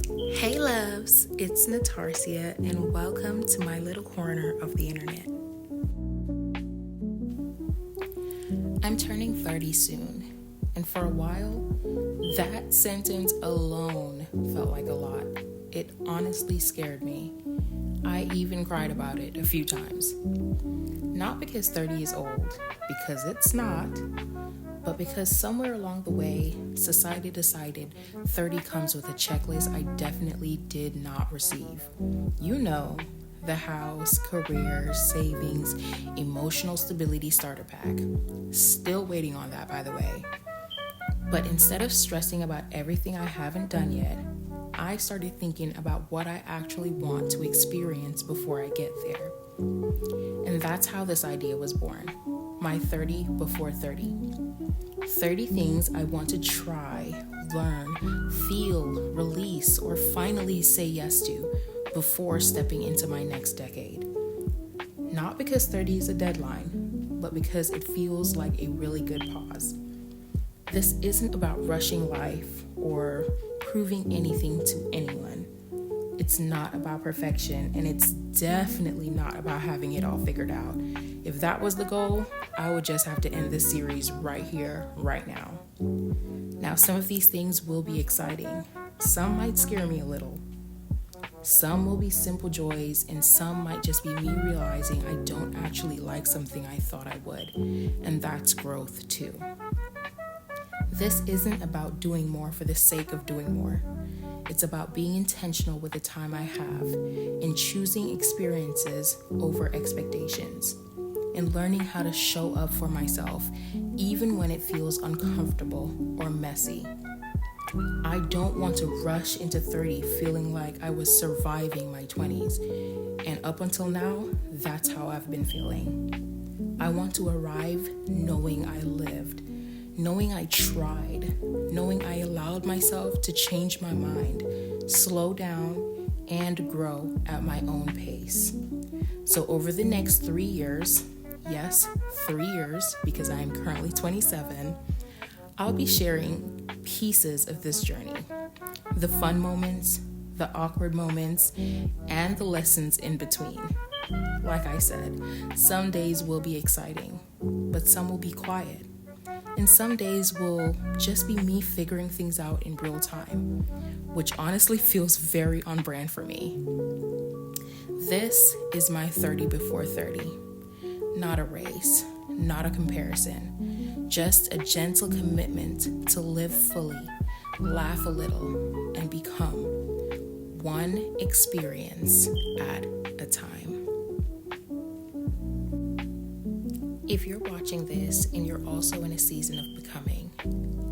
Hey loves, it's Natarsia and welcome to my little corner of the internet. I'm turning 30 soon, and for a while, that sentence alone felt like a lot. It honestly scared me. I even cried about it a few times. Not because 30 is old, because it's not, but because somewhere along the way, society decided 30 comes with a checklist I definitely did not receive. You know, the house, career, savings, emotional stability starter pack. Still waiting on that, by the way. But instead of stressing about everything I haven't done yet, I started thinking about what I actually want to experience before I get there. And that's how this idea was born. My 30 before 30. 30 things I want to try, learn, feel, release, or finally say yes to before stepping into my next decade. Not because 30 is a deadline, but because it feels like a really good pause. This isn't about rushing life or proving anything to anyone. It's not about perfection, and it's definitely not about having it all figured out. If that was the goal, I would just have to end this series right here, right now. Now, some of these things will be exciting. Some might scare me a little. Some will be simple joys, and some might just be me realizing I don't actually like something I thought I would. And that's growth too. This isn't about doing more for the sake of doing more. It's about being intentional with the time I have and choosing experiences over expectations and learning how to show up for myself even when it feels uncomfortable or messy. I don't want to rush into 30 feeling like I was surviving my 20s, and up until now, that's how I've been feeling. I want to arrive knowing I lived, knowing I tried, knowing I allowed myself to change my mind, slow down, and grow at my own pace. So over the next 3 years, yes, 3 years, because I am currently 27, I'll be sharing pieces of this journey. The fun moments, the awkward moments, and the lessons in between. Like I said, some days will be exciting, but some will be quiet. And some days will just be me figuring things out in real time, which honestly feels very on brand for me. This is my 30 before 30. Not a race, not a comparison, just a gentle commitment to live fully, laugh a little, and become one experience at a time. If you're watching this and you're also in a season of becoming,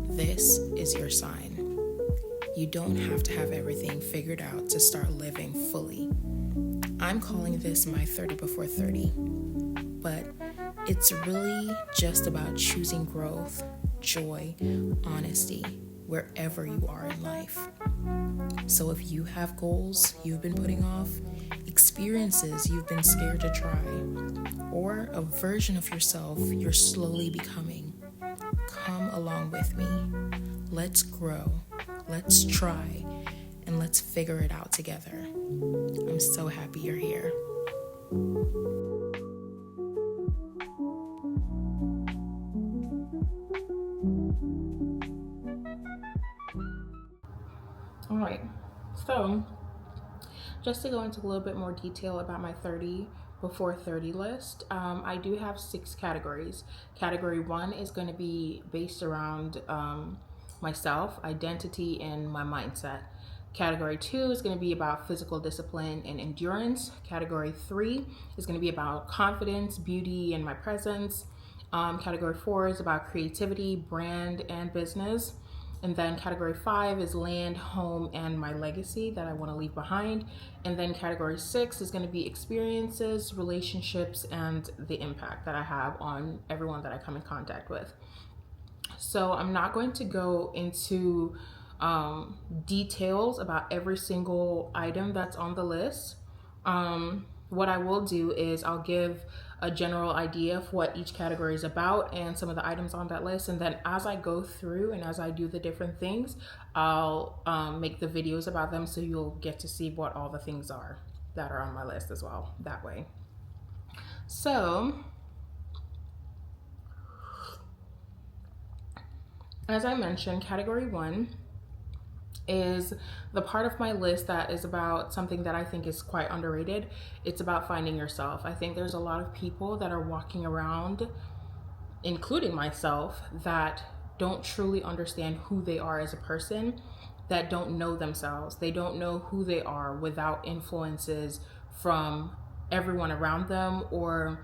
this is your sign. You don't have to have everything figured out to start living fully. I'm calling this my 30 before 30, but it's really just about choosing growth, joy, honesty, wherever you are in life. So if you have goals you've been putting off, experiences you've been scared to try, or a version of yourself you're slowly becoming, come along with me. Let's grow, let's try, and let's figure it out together. I'm so happy you're here. All right, so just to go into a little bit more detail about my 30 before 30 list, I do have 6 categories. Category 1 is going to be based around myself, identity, and my mindset. Category 2 is going to be about physical discipline and endurance. Category 3 is going to be about confidence, beauty, and my presence. Category 4 is about creativity, brand, and business. And then category 5 is land, home, and my legacy that I want to leave behind. And then category 6 is going to be experiences, relationships, and the impact that I have on everyone that I come in contact with. So I'm not going to go into details about every single item that's on the list. What I will do is I'll give a general idea of what each category is about and some of the items on that list. And then as I go through and as I do the different things, I'll make the videos about them so you'll get to see what all the things are that are on my list as well that way. So, as I mentioned, category 1 is the part of my list that is about something that I think is quite underrated. It's about finding yourself. I think there's a lot of people that are walking around, including myself, that don't truly understand who they are as a person, that don't know themselves. They don't know who they are without influences from everyone around them, or,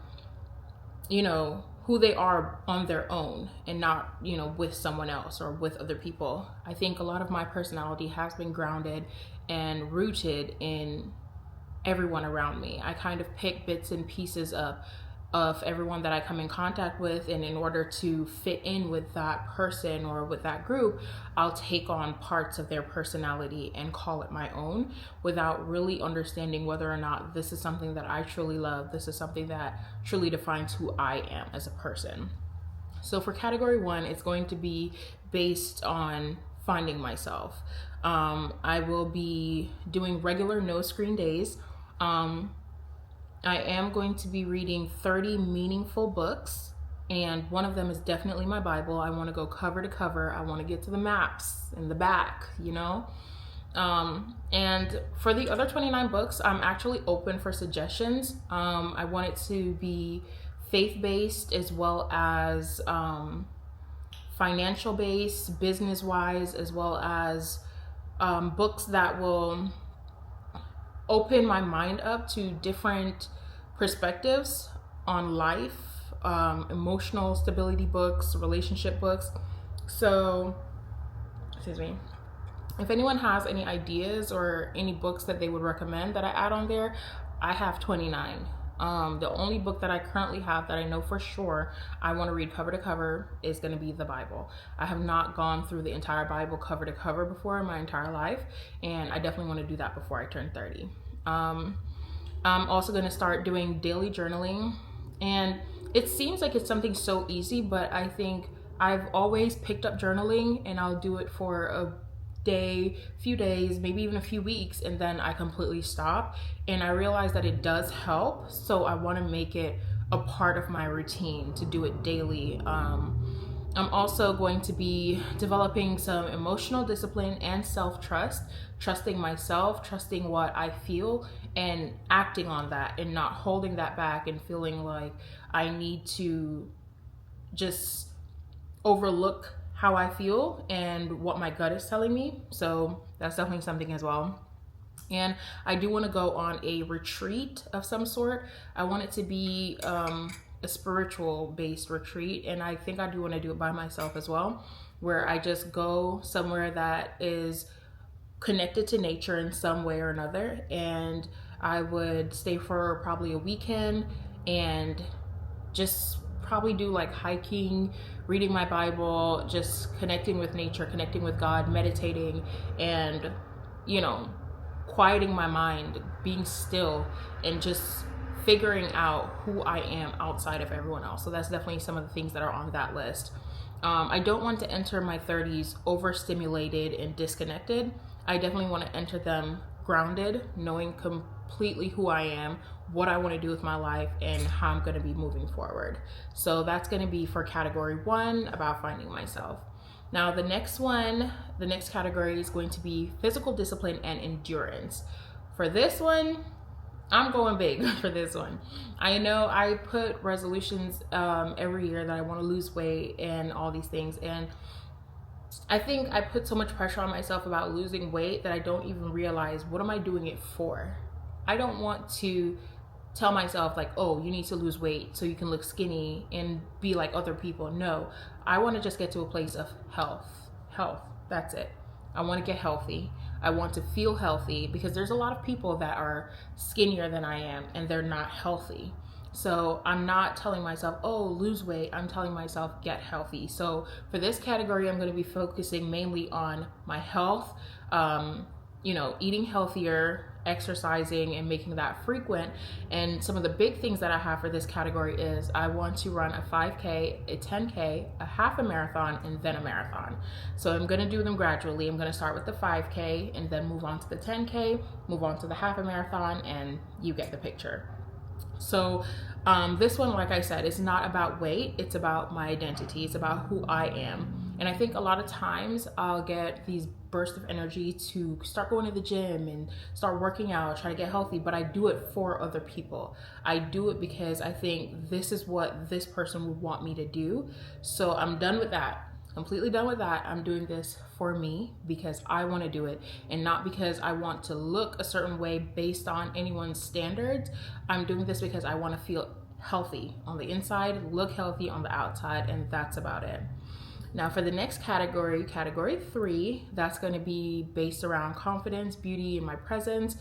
who they are on their own and not, with someone else or with other people. I think a lot of my personality has been grounded and rooted in everyone around me. I kind of pick bits and pieces up of everyone that I come in contact with, and in order to fit in with that person or with that group, I'll take on parts of their personality and call it my own without really understanding whether or not this is something that I truly love, this is something that truly defines who I am as a person. So for category 1, it's going to be based on finding myself. I will be doing regular no screen days. I am going to be reading 30 meaningful books, and one of them is definitely my Bible. I want to go cover to cover. I want to get to the maps in the back, and for the other 29 books, I'm actually open for suggestions. I want it to be faith-based as well as financial-based, business-wise, as well as books that will open my mind up to different perspectives on life, emotional stability books, relationship books. So, if anyone has any ideas or any books that they would recommend that I add on there, I have 29. The only book that I currently have that I know for sure I want to read cover to cover is going to be the Bible. I have not gone through the entire Bible cover to cover before in my entire life, and I definitely want to do that before I turn 30. I'm also going to start doing daily journaling, and it seems like it's something so easy, but I think I've always picked up journaling and I'll do it for a day, few days, maybe even a few weeks, and then I completely stop. And I realize that it does help, so I want to make it a part of my routine to do it daily. I'm also going to be developing some emotional discipline and self-trust, trusting myself, trusting what I feel, and acting on that and not holding that back and feeling like I need to just overlook how I feel and what my gut is telling me. So that's definitely something as well. And I do want to go on a retreat of some sort. I want it to be a spiritual based retreat, and I think I do want to do it by myself as well, where I just go somewhere that is connected to nature in some way or another, and I would stay for probably a weekend and just probably do like hiking, reading my Bible, just connecting with nature, connecting with God, meditating, and quieting my mind, being still, and just figuring out who I am outside of everyone else. So that's definitely some of the things that are on that list. I don't want to enter my 30s overstimulated and disconnected. I definitely want to enter them grounded, knowing completely who I am, what I want to do with my life, and how I'm going to be moving forward. So that's going to be for category 1, about finding myself. Now the next category is going to be physical discipline and endurance. For this one, I'm going big for this one. I know I put resolutions every year that I want to lose weight and all these things, and I think I put so much pressure on myself about losing weight that I don't even realize, what am I doing it for? I don't want to tell myself like, oh, you need to lose weight so you can look skinny and be like other people. No, I want to just get to a place of health. That's it. I want to get healthy. I want to feel healthy, because there's a lot of people that are skinnier than I am and they're not healthy. So I'm not telling myself, oh, lose weight. I'm telling myself, get healthy. So for this category, I'm going to be focusing mainly on my health, eating healthier, exercising, and making that frequent. And some of the big things that I have for this category is I want to run a 5K, a 10K, a half a marathon, and then a marathon. So I'm going to do them gradually. I'm going to start with the 5K and then move on to the 10K, move on to the half a marathon, and you get the picture. So this one, like I said, is not about weight. It's about my identity. It's about who I am. And I think a lot of times I'll get these bursts of energy to start going to the gym and start working out, try to get healthy, but I do it for other people. I do it because I think this is what this person would want me to do. So I'm done with that. Completely done with that. I'm doing this for me because I want to do it and not because I want to look a certain way based on anyone's standards. I'm doing this because I want to feel healthy on the inside, look healthy on the outside, and that's about it. Now for the next category, category 3, that's going to be based around confidence, beauty, and my presence.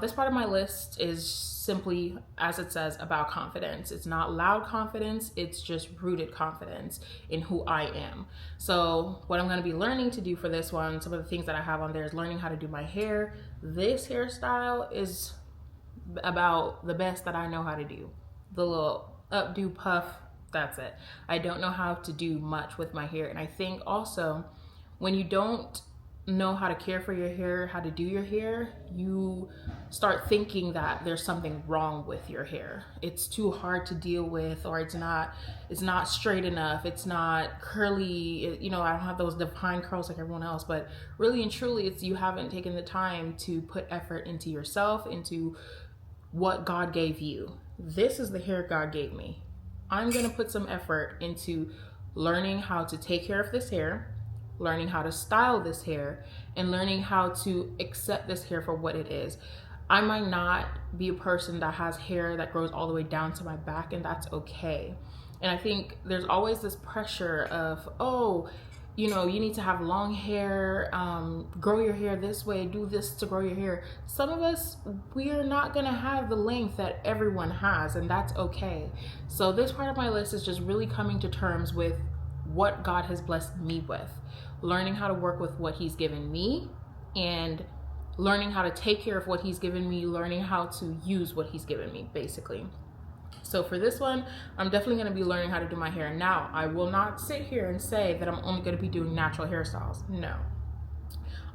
This part of my list is simply, as it says, about confidence. It's not loud confidence, it's just rooted confidence in who I am. So what I'm going to be learning to do for this one, some of the things that I have on there is learning how to do my hair. This hairstyle is about the best that I know how to do. The little updo puff, that's it. I don't know how to do much with my hair. And I think also when you don't know how to care for your hair, how to do your hair, you start thinking that there's something wrong with your hair. It's too hard to deal with, or it's not straight enough. It's not curly. I don't have those defined curls like everyone else, but really and truly it's you haven't taken the time to put effort into yourself, into what God gave you. This is the hair God gave me. I'm going to put some effort into learning how to take care of this hair, learning how to style this hair, and learning how to accept this hair for what it is. I might not be a person that has hair that grows all the way down to my back, and that's okay. And I think there's always this pressure of, you need to have long hair, grow your hair this way, do this to grow your hair. Some of us, we are not gonna have the length that everyone has, and that's okay. So this part of my list is just really coming to terms with what God has blessed me with, learning how to work with what He's given me, and learning how to take care of what He's given me, learning how to use what He's given me, basically. So for this one, I'm definitely going to be learning how to do my hair. Now, I will not sit here and say that I'm only going to be doing natural hairstyles. No.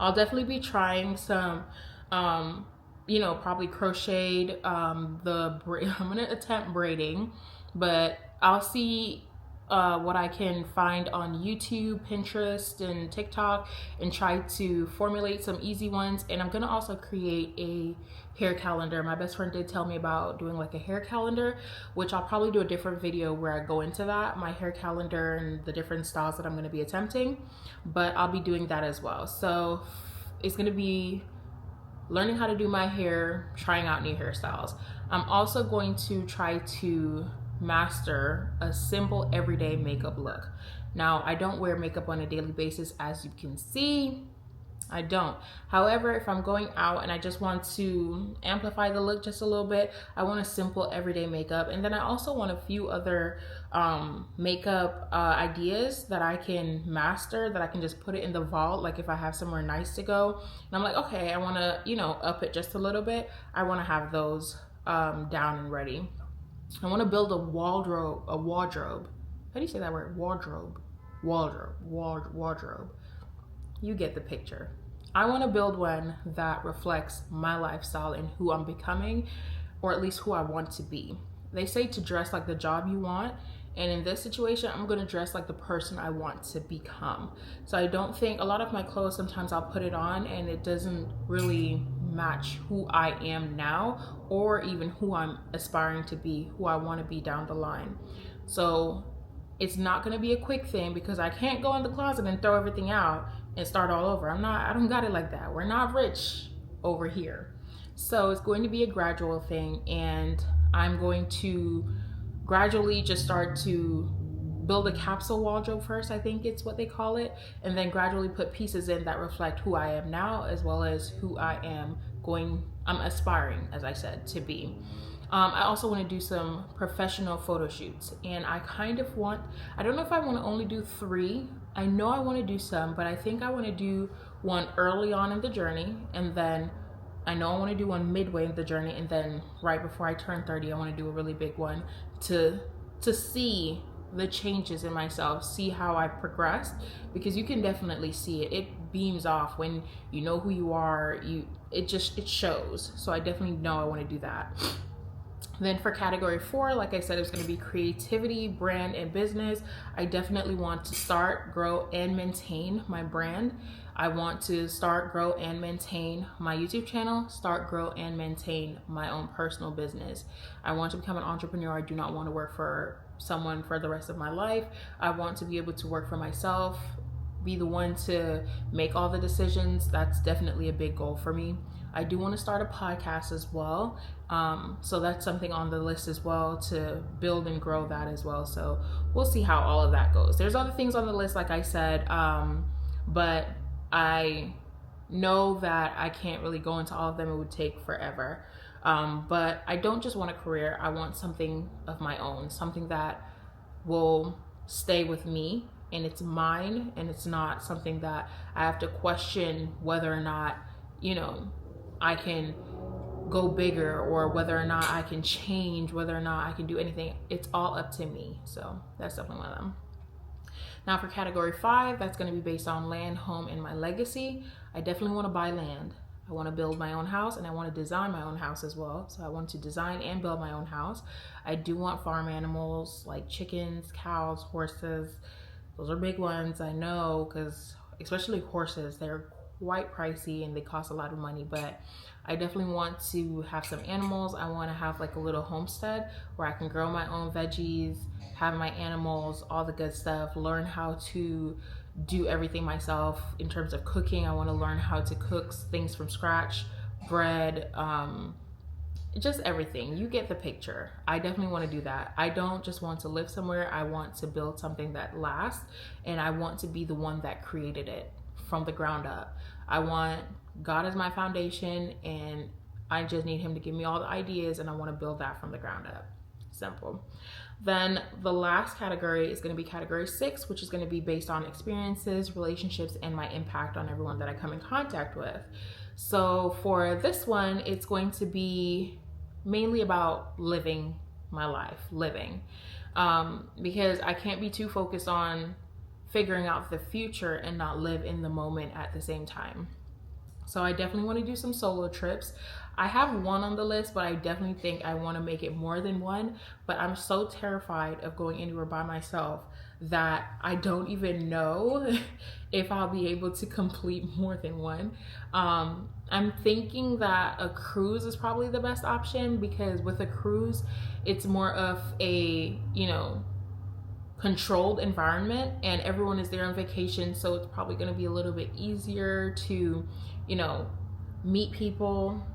I'll definitely be trying some, probably crocheted. I'm going to attempt braiding, but I'll see what I can find on YouTube, Pinterest, and TikTok and try to formulate some easy ones. And I'm going to also create a hair calendar. My best friend did tell me about doing like a hair calendar, which I'll probably do a different video where I go into that, my hair calendar and the different styles that I'm going to be attempting, but I'll be doing that as well. So it's going to be learning how to do my hair, trying out new hairstyles. I'm also going to try to master a simple everyday makeup look. Now, I don't wear makeup on a daily basis, as you can see. I don't. However, if I'm going out and I just want to amplify the look just a little bit, I want a simple everyday makeup. And then I also want a few other makeup ideas that I can master, that I can just put it in the vault. Like if I have somewhere nice to go and I'm like, okay, I want to, up it just a little bit. I want to have those down and ready. I want to build a wardrobe. How do you say that word? Wardrobe. You get the picture. I want to build one that reflects my lifestyle and who I'm becoming, or at least who I want to be. They say to dress like the job you want, and in this situation, I'm going to dress like the person I want to become. So I don't think, a lot of my clothes, sometimes I'll put it on and it doesn't really match who I am now, or even who I'm aspiring to be, who I want to be down the line. So it's not going to be a quick thing, because I can't go in the closet and throw everything out and start all over. I don't got it like that. We're not rich over here. So it's going to be a gradual thing, and I'm going to gradually just start to build a capsule wardrobe first, I think it's what they call it, and then gradually put pieces in that reflect who I am now, as well as who I'm aspiring, as I said, to be. I also want to do some professional photo shoots, and I don't know if I want to only do 3. I know I want to do some, but I think I want to do one early on in the journey, and then I know I want to do one midway in the journey, and then right before I turn 30, I want to do a really big one to see the changes in myself, see how I progressed, because you can definitely see it. It beams off when you know who you are. It shows. So I definitely know I want to do that. Then for category 4, like I said, it's going to be creativity, brand, and business. I definitely want to start, grow, and maintain my brand. I want to start, grow, and maintain my YouTube channel, start, grow, and maintain my own personal business. I want to become an entrepreneur. I do not want to work for someone for the rest of my life. I want to be able to work for myself, be the one to make all the decisions. That's definitely a big goal for me. I do want to start a podcast as well. So that's something on the list as well, to build and grow that as well. So we'll see how all of that goes. There's other things on the list, like I said, but I know that I can't really go into all of them. It would take forever. But I don't just want a career. I want something of my own, something that will stay with me and it's mine, and it's not something that I have to question whether or not, I can go bigger, or whether or not I can change, whether or not I can do anything. It's all up to me. So that's definitely one of them. Now for category 5, that's going to be based on land, home, and my legacy. I definitely want to buy land. I want to build my own house, and I want to design my own house as well. So I want to design and build my own house. I do want farm animals like chickens, cows, horses. Those are big ones, I know, because especially horses, they're quite pricey and they cost a lot of money, but I definitely want to have some animals. I want to have like a little homestead where I can grow my own veggies, have my animals, all the good stuff, learn how to do everything myself in terms of cooking. I want to learn how to cook things from scratch, bread, just everything. You get the picture. I definitely want to do that. I don't just want to live somewhere. I want to build something that lasts, and I want to be the one that created it from the ground up. I want God as my foundation, and I just need him to give me all the ideas, and I want to build that from the ground up. Simple. Then the last category is going to be category 6, which is going to be based on experiences, relationships, and my impact on everyone that I come in contact with. So for this one, it's going to be mainly about living my life, because I can't be too focused on figuring out the future and not live in the moment at the same time. So I definitely want to do some solo trips. I have one on the list, but I definitely think I want to make it more than one. But I'm so terrified of going anywhere by myself that I don't even know if I'll be able to complete more than one. I'm thinking that a cruise is probably the best option, because with a cruise, it's more of a, controlled environment, and everyone is there on vacation. So it's probably going to be a little bit easier to, meet people.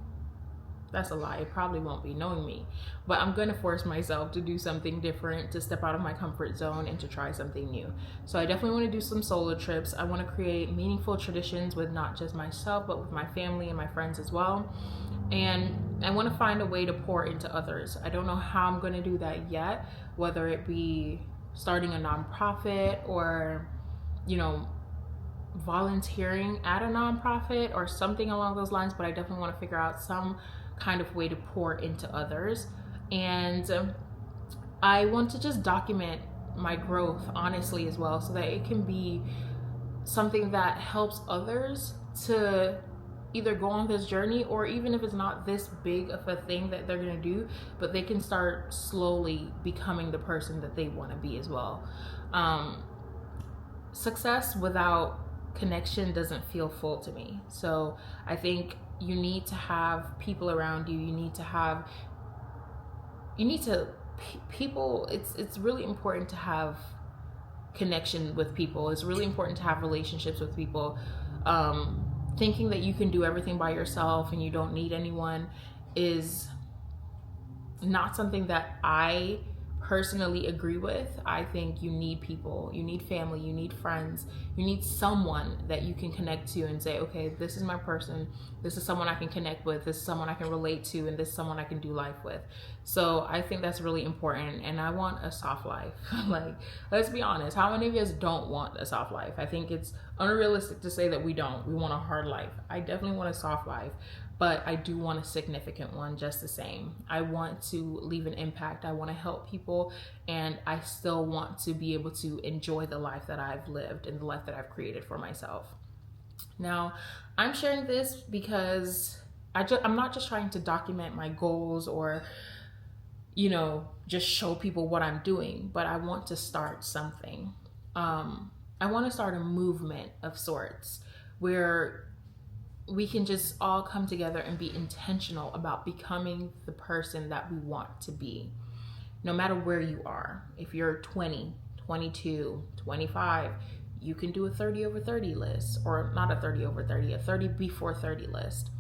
That's a lie. It probably won't be, knowing me, but I'm going to force myself to do something different, to step out of my comfort zone and to try something new. So I definitely want to do some solo trips. I want to create meaningful traditions with not just myself, but with my family and my friends as well. And I want to find a way to pour into others. I don't know how I'm going to do that yet, whether it be starting a nonprofit or, volunteering at a nonprofit or something along those lines, but I definitely want to figure out some kind of way to pour into others. And I want to just document my growth honestly as well, so that it can be something that helps others to either go on this journey, or even if it's not this big of a thing that they're going to do, but they can start slowly becoming the person that they want to be as well. Success without connection doesn't feel full to me. So I think you need to have people around you. People, it's really important to have connection with people. It's really important to have relationships with people. Thinking that you can do everything by yourself and you don't need anyone is not something that I personally agree with. I think you need people, you need family, you need friends, you need someone that you can connect to and say, okay, this is my person, this is someone I can connect with, this is someone I can relate to, and this is someone I can do life with. So I think that's really important, and I want a soft life. Like, let's be honest, how many of us don't want a soft life? I think it's unrealistic to say that we don't. We want a hard life. I definitely want a soft life, but I do want a significant one just the same. I want to leave an impact. I want to help people, and I still want to be able to enjoy the life that I've lived and the life that I've created for myself. Now, I'm sharing this because I'm not just trying to document my goals or, just show people what I'm doing, but I want to start something. I want to start a movement of sorts where we can just all come together and be intentional about becoming the person that we want to be, no matter where you are. If you're 20, 22, 25, you can do a 30 over 30 list, or not a 30 over 30, a 30 before 30 list.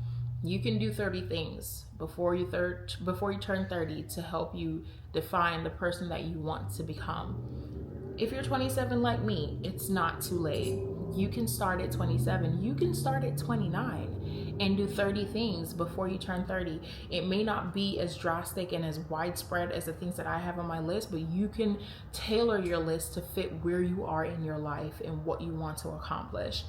You can do 30 things before you turn 30 to help you define the person that you want to become. If you're 27 like me, it's not too late. You can start at 27. You can start at 29 and do 30 things before you turn 30. It may not be as drastic and as widespread as the things that I have on my list, but you can tailor your list to fit where you are in your life and what you want to accomplish.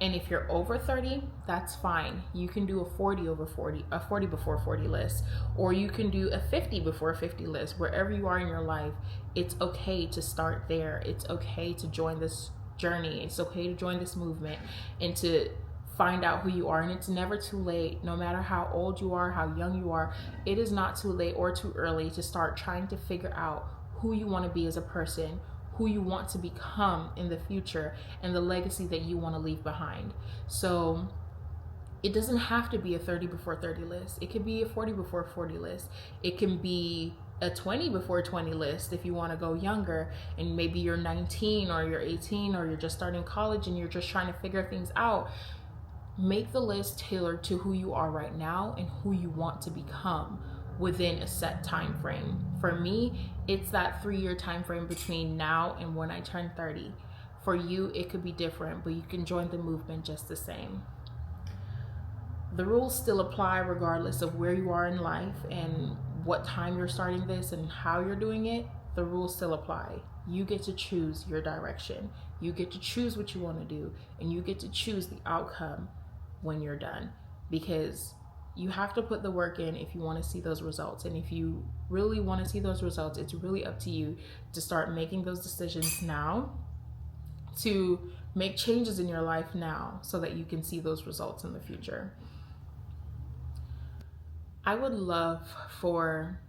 And if you're over 30, that's fine. You can do a 40 over 40, a 40 before 40 list, or you can do a 50 before 50 list. Wherever you are in your life, it's okay to start there. It's okay to join this journey. It's okay to join this movement and to find out who you are. And it's never too late. No matter how old you are, how young you are, it is not too late or too early to start trying to figure out who you want to be as a person, who you want to become in the future, and the legacy that you want to leave behind. So it doesn't have to be a 30 before 30 list. It could be a 40 before 40 list. It can be a 20 before 20 list if you want to go younger, and maybe you're 19 or you're 18 or you're just starting college and you're just trying to figure things out. Make the list tailored to who you are right now and who you want to become within a set time frame. For me, it's that 3-year time frame between now and when I turn 30. For you, it could be different, but you can join the movement just the same. The rules still apply regardless of where you are in life and what time you're starting this and how you're doing it. The rules still apply. You get to choose your direction. You get to choose what you want to do, and you get to choose the outcome when you're done, because you have to put the work in if you want to see those results. And if you really want to see those results, it's really up to you to start making those decisions now, to make changes in your life now so that you can see those results in the future. I would love for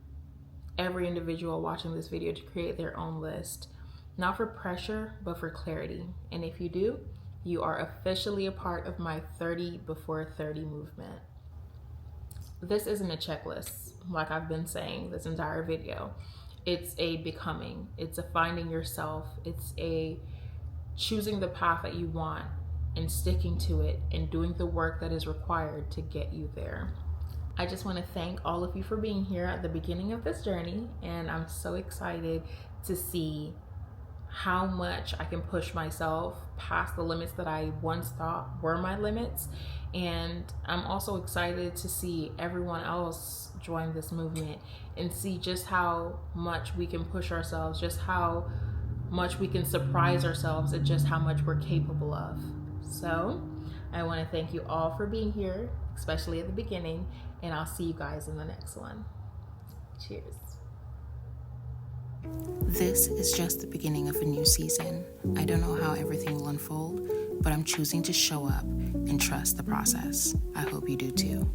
every individual watching this video to create their own list, not for pressure, but for clarity. And if you do, you are officially a part of my 30 before 30 movement. This isn't a checklist, like I've been saying this entire video. It's a becoming, it's a finding yourself, it's a choosing the path that you want and sticking to it and doing the work that is required to get you there. I just want to thank all of you for being here at the beginning of this journey, and I'm so excited to see how much I can push myself past the limits that I once thought were my limits. And I'm also excited to see everyone else join this movement and see just how much we can push ourselves, just how much we can surprise ourselves at just how much we're capable of. So I want to thank you all for being here, especially at the beginning, and I'll see you guys in the next one. Cheers. This is just the beginning of a new season. I don't know how everything will unfold, but I'm choosing to show up and trust the process. I hope you do too.